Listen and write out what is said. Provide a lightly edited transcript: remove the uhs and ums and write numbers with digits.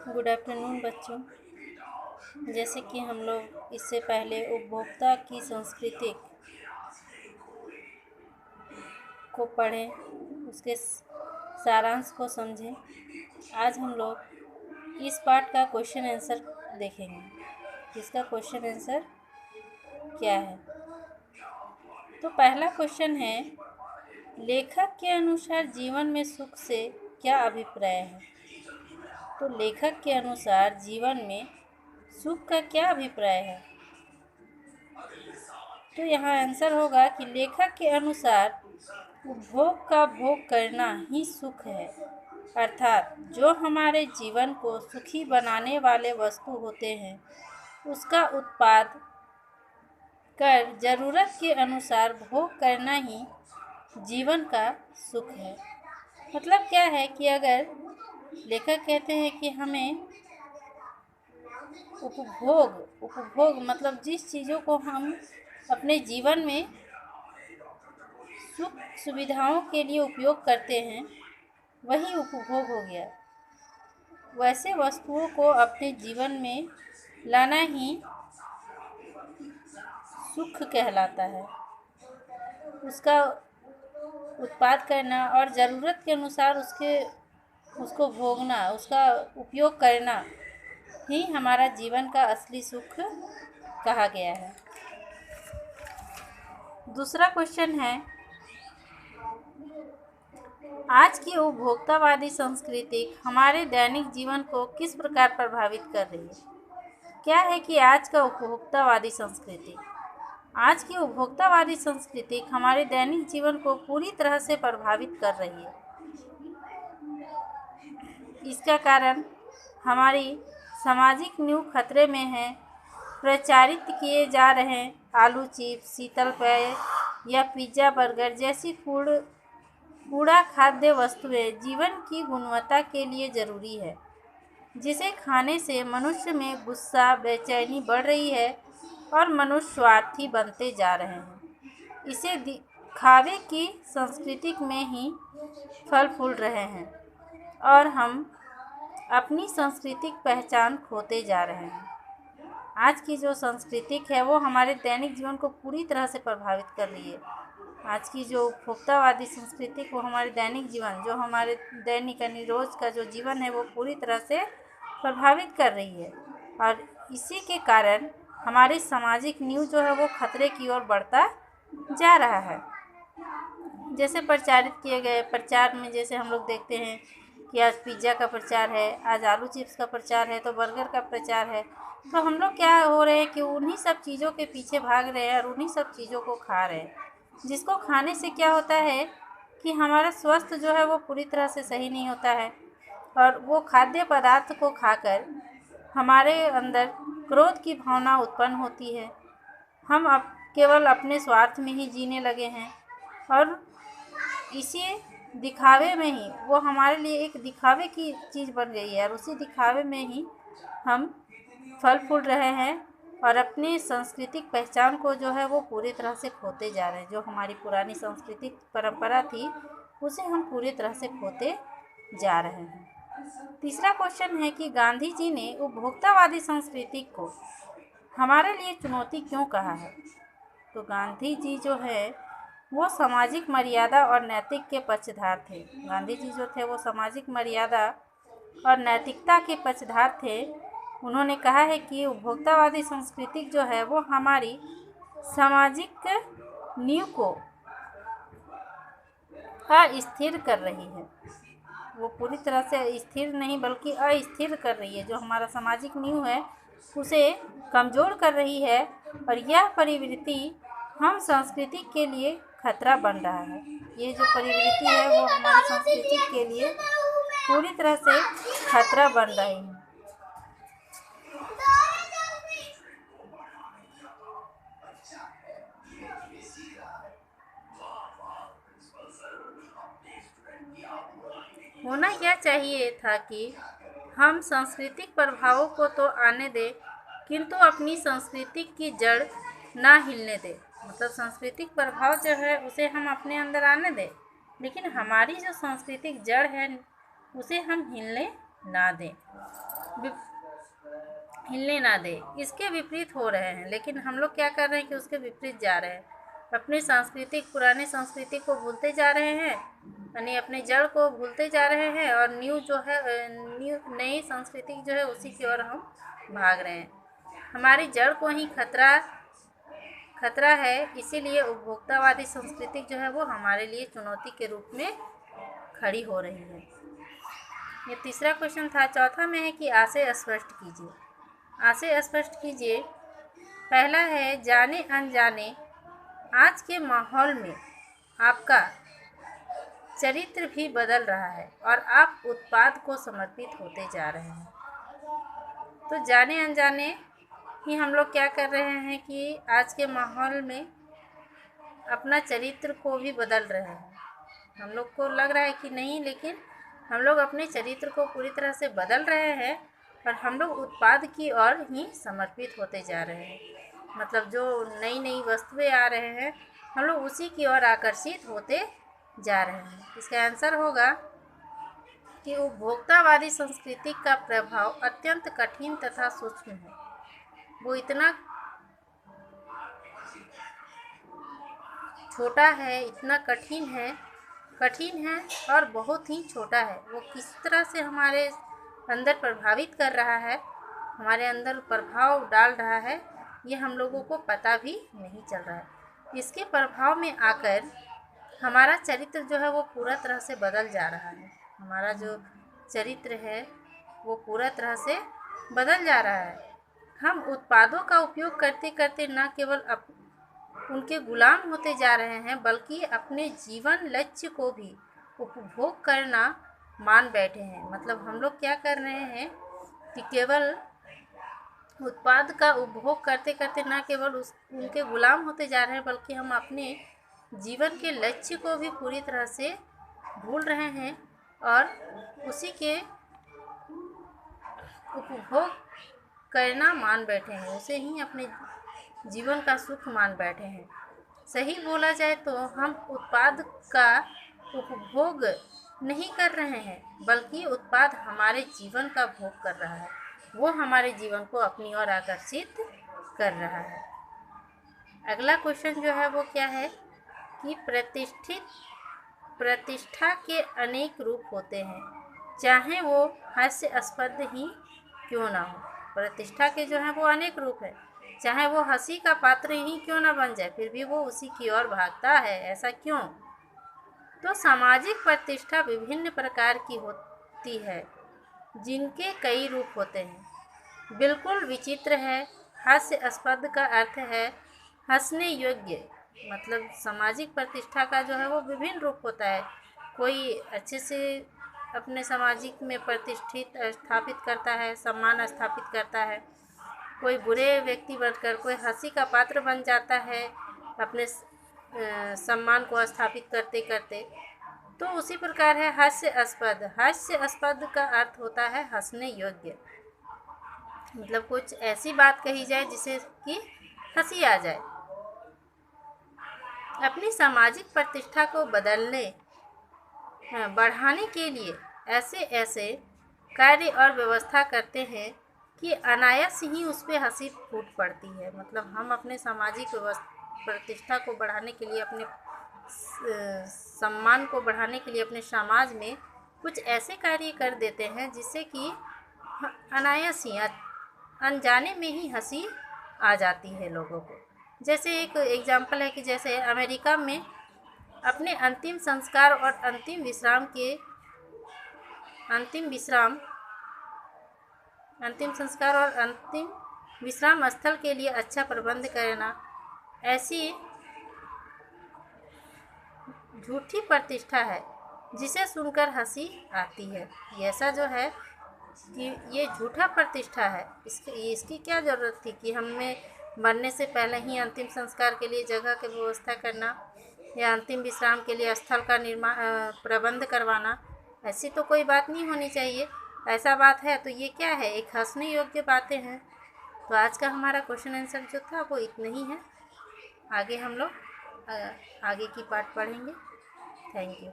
Good afternoon बच्चों। जैसे कि हम लोग इससे पहले उपभोक्ता की संस्कृति को पढ़ें, उसके सारांश को समझें। आज हम लोग इस पार्ट का क्वेश्चन आंसर देखेंगे। इसका क्वेश्चन आंसर क्या है? तो पहला क्वेश्चन है, लेखक के अनुसार जीवन में सुख से क्या अभिप्राय है? तो लेखक के अनुसार जीवन में सुख का क्या अभिप्राय है? तो यहाँ आंसर होगा कि लेखक के अनुसार उपभोग का भोग करना ही सुख है, अर्थात जो हमारे जीवन को सुखी बनाने वाले वस्तु होते हैं उसका उत्पाद कर जरूरत के अनुसार भोग करना ही जीवन का सुख है। मतलब क्या है कि अगर लेखक कहते हैं कि हमें उपभोग मतलब जिस चीज़ों को हम अपने जीवन में सुख सुविधाओं के लिए उपयोग करते हैं वही उपभोग हो गया। वैसे वस्तुओं को अपने जीवन में लाना ही सुख कहलाता है। उसका उत्पाद करना और ज़रूरत के अनुसार उसको भोगना, उसका उपयोग करना ही हमारा जीवन का असली सुख कहा गया है। दूसरा क्वेश्चन है, आज की उपभोक्तावादी संस्कृति हमारे दैनिक जीवन को किस प्रकार प्रभावित कर रही है? क्या है कि आज की उपभोक्तावादी संस्कृति हमारे दैनिक जीवन को पूरी तरह से प्रभावित कर रही है। इसका कारण हमारी सामाजिक नींव खतरे में है। प्रचारित किए जा रहे आलू चिप्स, शीतल पेय या पिज्ज़ा, बर्गर जैसी कूड़ा खाद्य वस्तुएं जीवन की गुणवत्ता के लिए ज़रूरी है, जिसे खाने से मनुष्य में गुस्सा, बेचैनी बढ़ रही है और मनुष्य स्वार्थी बनते जा रहे हैं। इसे दिखावे की संस्कृति में ही फल फूल रहे हैं और हम अपनी सांस्कृतिक पहचान खोते जा रहे हैं। आज की जो सांस्कृतिक है वो हमारे दैनिक जीवन को पूरी तरह से प्रभावित कर रही है। आज की जो उपभोक्तावादी संस्कृति को हमारे दैनिक जीवन, जो हमारे दैनिक यानी रोज़ का जो जीवन है वो पूरी तरह से प्रभावित कर रही है और इसी के कारण हमारी सामाजिक नींव जो है वो खतरे की ओर बढ़ता जा रहा है। जैसे प्रचारित किए गए प्रचार में जैसे हम लोग देखते हैं कि आज पिज़्ज़ा का प्रचार है, आज आलू चिप्स का प्रचार है, तो बर्गर का प्रचार है, तो हम लोग क्या हो रहे हैं कि उन्हीं सब चीज़ों के पीछे भाग रहे हैं और उन्हीं सब चीज़ों को खा रहे हैं, जिसको खाने से क्या होता है कि हमारा स्वास्थ्य जो है वो पूरी तरह से सही नहीं होता है और वो खाद्य पदार्थ को खाकर हमारे अंदर क्रोध की भावना उत्पन्न होती है। हम अब केवल अपने स्वार्थ में ही जीने लगे हैं और इसी दिखावे में ही वो हमारे लिए एक दिखावे की चीज़ बन गई है और उसी दिखावे में ही हम फल फूल रहे हैं और अपनी सांस्कृतिक पहचान को जो है वो पूरी तरह से खोते जा रहे हैं। जो हमारी पुरानी सांस्कृतिक परंपरा थी उसे हम पूरी तरह से खोते जा रहे हैं। तीसरा क्वेश्चन है कि गांधी जी ने उपभोक्तावादी संस्कृति को हमारे लिए चुनौती क्यों कहा है? तो गांधी जी जो है वो सामाजिक मर्यादा और नैतिक के पक्षधार थे। गांधी जी जो थे वो सामाजिक मर्यादा और नैतिकता के पक्षधार थे। उन्होंने कहा है कि उपभोक्तावादी संस्कृति जो है वो हमारी सामाजिक नींव को अस्थिर कर रही है। वो पूरी तरह से स्थिर नहीं बल्कि अस्थिर कर रही है। जो हमारा सामाजिक नींव है उसे कमज़ोर कर रही है और यह प्रवृत्ति हम संस्कृति के लिए खतरा बन रहा है। ये जो प्रवृत्ति है वो हमारी संस्कृति के लिए पूरी तरह से खतरा बन रही है। होना यह चाहिए था कि हम सांस्कृतिक प्रभावों को तो आने दें किंतु अपनी संस्कृति की जड़ ना हिलने दें। मतलब सांस्कृतिक प्रभाव जो है उसे हम अपने अंदर आने दें, लेकिन हमारी जो सांस्कृतिक जड़ है उसे हम हिलने ना दें। हिलने ना दे, इसके विपरीत हो रहे हैं। लेकिन हम लोग क्या कर रहे हैं कि उसके विपरीत जा रहे हैं, अपनी पुराने संस्कृति को भूलते जा रहे हैं, यानी अपने जड़ को भूलते जा रहे हैं, और नई संस्कृति जो है उसी की ओर हम भाग रहे हैं। हमारी जड़ को ही खतरा है, इसीलिए उपभोक्तावादी संस्कृति जो है वो हमारे लिए चुनौती के रूप में खड़ी हो रही है। ये तीसरा क्वेश्चन था। चौथा में है कि आशय स्पष्ट कीजिए। आशय स्पष्ट कीजिए। पहला है, जाने अनजाने आज के माहौल में आपका चरित्र भी बदल रहा है और आप उत्पाद को समर्पित होते जा रहे हैं। तो जाने अनजाने ही हम लोग क्या कर रहे हैं कि आज के माहौल में अपना चरित्र को भी बदल रहे हैं। हम लोग को लग रहा है कि नहीं, लेकिन हम लोग अपने चरित्र को पूरी तरह से बदल रहे हैं और हम लोग उत्पाद की ओर ही समर्पित होते जा रहे हैं। मतलब जो नई नई वस्तुएं आ रहे हैं, हम लोग उसी की ओर आकर्षित होते जा रहे हैं। इसका आंसर होगा कि उपभोक्तावादी संस्कृति का प्रभाव अत्यंत कठिन तथा सूक्ष्म है। वो इतना छोटा है, इतना कठिन है और बहुत ही छोटा है। वो किस तरह से हमारे अंदर प्रभावित कर रहा है, हमारे अंदर प्रभाव डाल रहा है, ये हम लोगों को पता भी नहीं चल रहा है। इसके प्रभाव में आकर हमारा चरित्र जो है वो पूरा तरह से बदल जा रहा है। हमारा जो चरित्र है वो पूरा तरह से बदल जा रहा है। हम उत्पादों का उपयोग करते करते न केवल उनके गुलाम होते जा रहे हैं, बल्कि अपने जीवन लक्ष्य को भी उपभोग करना मान बैठे हैं। मतलब हम लोग क्या कर रहे हैं कि केवल उत्पाद का उपभोग करते करते न केवल उनके गुलाम होते जा रहे हैं, बल्कि हम अपने जीवन के लक्ष्य को भी पूरी तरह से भूल रहे हैं और उसी के उपभोग करना मान बैठे हैं, उसे ही अपने जीवन का सुख मान बैठे हैं। सही बोला जाए तो हम उत्पाद का उपभोग नहीं कर रहे हैं, बल्कि उत्पाद हमारे जीवन का भोग कर रहा है। वो हमारे जीवन को अपनी ओर आकर्षित कर रहा है। अगला क्वेश्चन जो है वो क्या है कि प्रतिष्ठा के अनेक रूप होते हैं, चाहे वो हास्यास्पद ही क्यों ना हो। प्रतिष्ठा के जो है वो अनेक रूप है, चाहे वो हंसी का पात्र ही क्यों ना बन जाए, फिर भी वो उसी की ओर भागता है। ऐसा क्यों? तो सामाजिक प्रतिष्ठा विभिन्न प्रकार की होती है, जिनके कई रूप होते हैं। बिल्कुल विचित्र है। हास्यास्पद का अर्थ है हंसने योग्य। मतलब सामाजिक प्रतिष्ठा का जो है वो विभिन्न रूप होता है। कोई अच्छे से अपने सामाजिक में प्रतिष्ठित स्थापित करता है, सम्मान स्थापित करता है। कोई बुरे व्यक्ति बनकर कोई हंसी का पात्र बन जाता है अपने सम्मान को स्थापित करते करते। तो उसी प्रकार है हास्यास्पद। हास्यास्पद का अर्थ होता है हंसने योग्य। मतलब कुछ ऐसी बात कही जाए जिसे कि हंसी आ जाए। अपनी सामाजिक प्रतिष्ठा को बढ़ाने के लिए ऐसे कार्य और व्यवस्था करते हैं कि अनायास ही उस पर हंसी फूट पड़ती है। मतलब हम अपने सामाजिक प्रतिष्ठा को बढ़ाने के लिए, अपने सम्मान को बढ़ाने के लिए अपने समाज में कुछ ऐसे कार्य कर देते हैं जिससे कि अनायास ही अनजाने में ही हंसी आ जाती है लोगों को। जैसे एक एग्जाम्पल है कि जैसे अमेरिका में अपने अंतिम संस्कार और अंतिम विश्राम स्थल के लिए अच्छा प्रबंध करना ऐसी झूठी प्रतिष्ठा है जिसे सुनकर हंसी आती है। ऐसा जो है कि ये झूठा प्रतिष्ठा है। इसकी क्या ज़रूरत थी कि हमें मरने से पहले ही अंतिम संस्कार के लिए जगह की व्यवस्था करना या अंतिम विश्राम के लिए स्थल का प्रबंध करवाना। ऐसी तो कोई बात नहीं होनी चाहिए। ऐसा बात है तो ये क्या है, एक हंसने योग्य बातें हैं। तो आज का हमारा क्वेश्चन आंसर जो था वो इतना ही है। आगे हम लोग आगे की पार्ट पढ़ेंगे। Thank you.